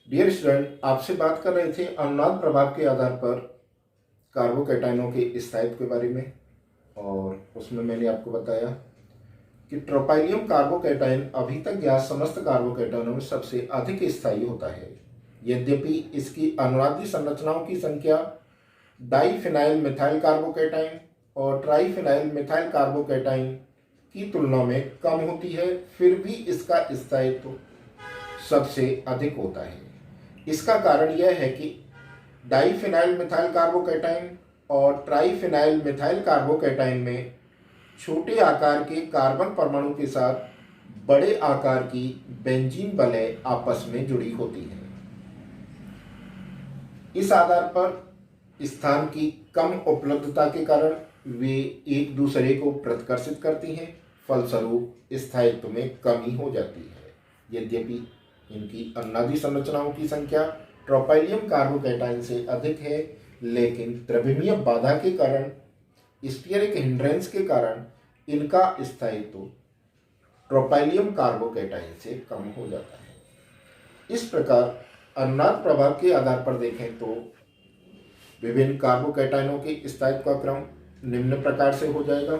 Dear student, आपसे बात कर रहे थे अनुनाद प्रभाव के आधार पर कार्बोकैटायनों के स्थायित्व के बारे में। और उसमें मैंने आपको बताया कि ट्रोपाइलियम कार्बोकैटायन अभी तक ज्ञात समस्त कार्बोकैटायनों में सबसे अधिक स्थायी होता है। यद्यपि इसकी अनुनादी संरचनाओं की संख्या डाइफिनाइल मिथाइल कार्बोकैटायन और ट्राइफिनाइल मिथाइल कार्बोकैटायन की तुलना में कम होती है, फिर भी इसका स्थायित्व सबसे अधिक होता है। इसका कारण यह है कि डाइफिनाइल मिथाइल कार्बोकैटायन और ट्राइफिनाइल मिथाइल कार्बोकैटायन में छोटे आकार के कार्बन परमाणु के साथ बड़े आकार की बेंजीन वलय आपस में जुड़ी होती है। इस आधार पर स्थान की कम उपलब्धता के कारण वे एक दूसरे को प्रतिकर्षित करती हैं, फलस्वरूप स्थायित्व में कमी हो जाती है। यद्यपि इनकी अनुनादी संरचनाओं की संख्या ट्रोपाइलियम कार्बोकैटायन से अधिक है, लेकिन द्रव्यमीय बाधा के कारण, स्टीयरिक हिंड्रेंस के कारण इनका स्थायित्व ट्रोपाइलियम कार्बोकैटायन से कम हो जाता है। इस प्रकार अनुनाद प्रभाव के आधार पर देखें तो विभिन्न कार्बोकैटायनों के स्थायित्व का क्रम निम्न प्रकार से हो जाएगा।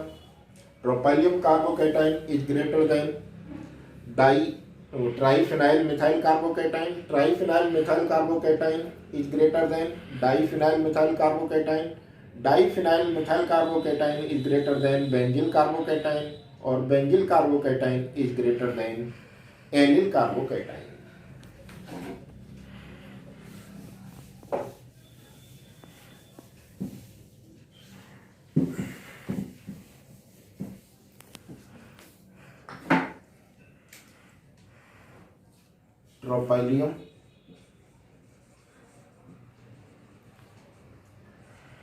Tropylium carbocation is greater than triphenyl methyl carbocation, triphenyl methyl carbocation is greater than diphenyl methyl carbocation, diphenyl methyl carbocation is greater than benzyl carbocation और benzyl carbocation is greater than allyl carbocation. Tropylium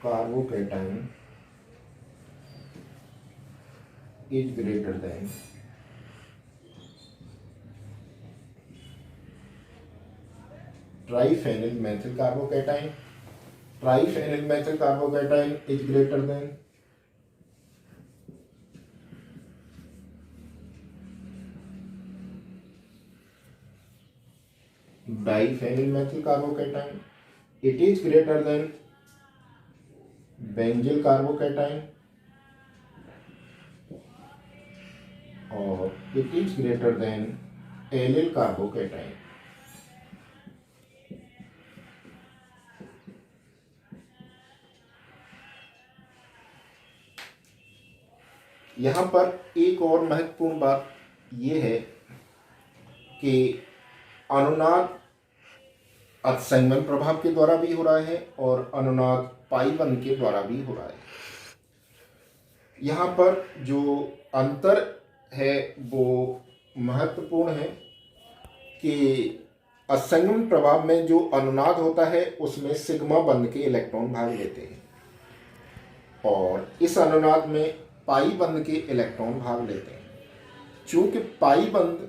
carbocation is greater than triphenyl methyl carbocation, triphenyl methyl carbocation is greater than diphenyl methyl carbocation, it is greater than benzyl carbocation और it is greater than allyl carbocation। यहाँ पर एक और महत्वपूर्ण बात यह है कि अनुनाद अतिसंगमन प्रभाव के द्वारा भी हो रहा है और अनुनाद पाईबंध के द्वारा भी हो रहा है। यहाँ पर जो अंतर है वो महत्वपूर्ण है कि असंगम प्रभाव में जो अनुनाद होता है उसमें सिग्मा बंध के इलेक्ट्रॉन भाग लेते हैं और इस अनुनाद में पाई बंध के इलेक्ट्रॉन भाग लेते हैं। चूंकि पाई बंध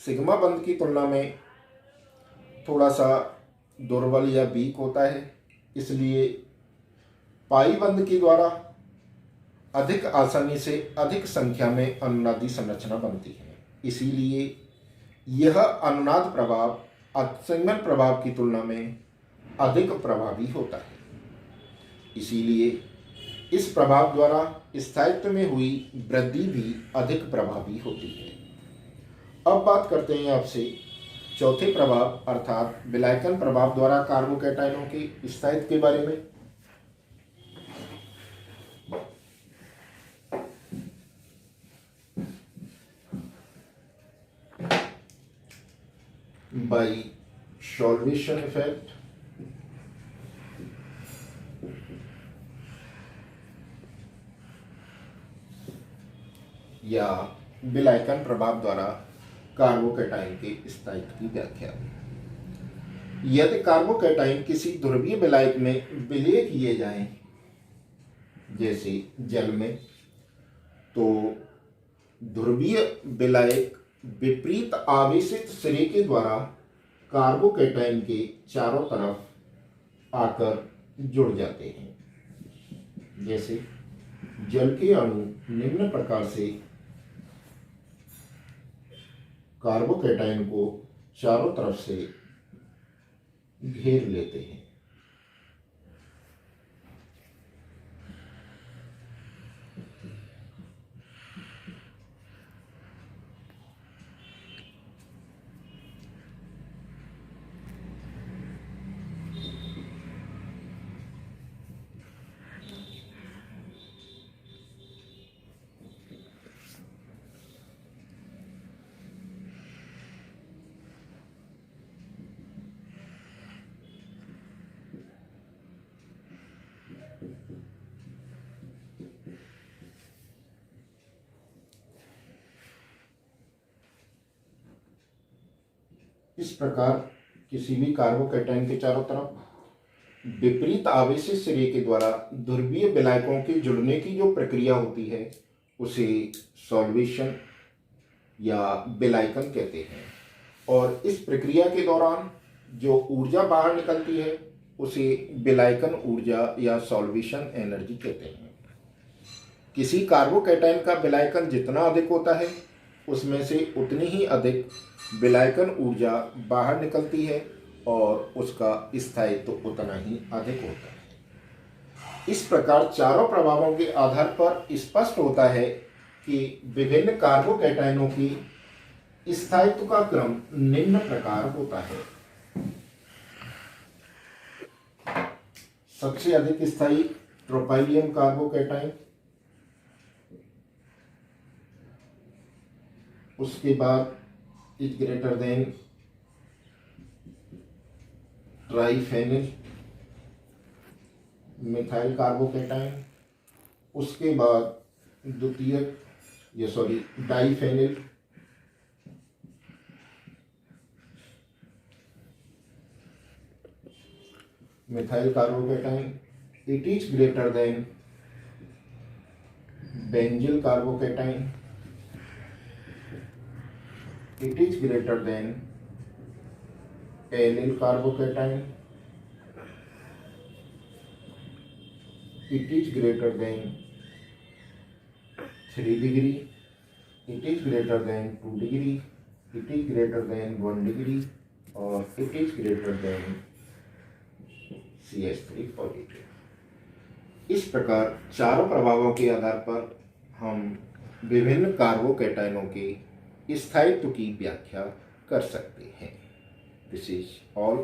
सिग्मा बंध की तुलना में थोड़ा सा दुर्बल या वीक होता है, इसलिए पाई बंध के द्वारा अधिक आसानी से अधिक संख्या में अनुनादी संरचना बनती है। इसीलिए यह अनुनाद प्रभाव अतिसंगमन प्रभाव की तुलना में अधिक प्रभावी होता है। इसीलिए इस प्रभाव द्वारा स्थायित्व में हुई वृद्धि भी अधिक प्रभावी होती है। अब बात करते हैं आपसे चौथे प्रभाव अर्थात विलायकन प्रभाव द्वारा कार्बोकैटायनों के स्थायित्व के बारे में। By solvation effect या विलायकन प्रभाव द्वारा कार्बोकैटायन के स्थायित्व की व्याख्या। यदि कार्बोकैटायन किसी ध्रुवीय विलायक में विलय किए जाएं, जैसे जल में, तो ध्रुवीय विलायक विपरीत आवेशित सिरे के द्वारा कार्बोकैटायन के चारों तरफ आकर जुड़ जाते हैं। जैसे जल के अणु निम्न प्रकार से कार्बोकैटायन को चारों तरफ से घेर लेते हैं। इस प्रकार किसी भी कार्बोकैटायन के चारों तरफ विपरीत आवेशित सिरे के द्वारा ध्रुवीय विलायकों के जुड़ने की जो प्रक्रिया होती है उसे सॉल्वेशन या विलायकन कहते हैं। और इस प्रक्रिया के दौरान जो ऊर्जा बाहर निकलती है उसे विलायकन ऊर्जा या सॉल्वेशन एनर्जी कहते हैं। किसी कार्बोकैटायन का विलायकन जितना अधिक होता है उसमें से उतनी ही अधिक विलायकन ऊर्जा बाहर निकलती है और उसका स्थायित्व तो उतना ही अधिक होता है। इस प्रकार चारों प्रभावों के आधार पर स्पष्ट होता है कि विभिन्न कार्बोकैटायनों की स्थायित्व का क्रम निम्न प्रकार होता है। सबसे अधिक स्थायी ट्रोपाइलियम कार्बोकैटायन, उसके बाद is greater than triphenyl methyl carbocation, उसके बाद diphenyl methyl carbocation. It is greater than benzyl carbocation. It is greater than allyl carbocation. It is greater than 3 degree. It is greater than 2 degree. It is greater than 1 degree, or it is greater than CH3 positive. इस प्रकार चारों प्रभावों के आधार पर हम विभिन्न कार्बोकैटायनों के स्थायित्व की व्याख्या कर सकते हैं। This is all.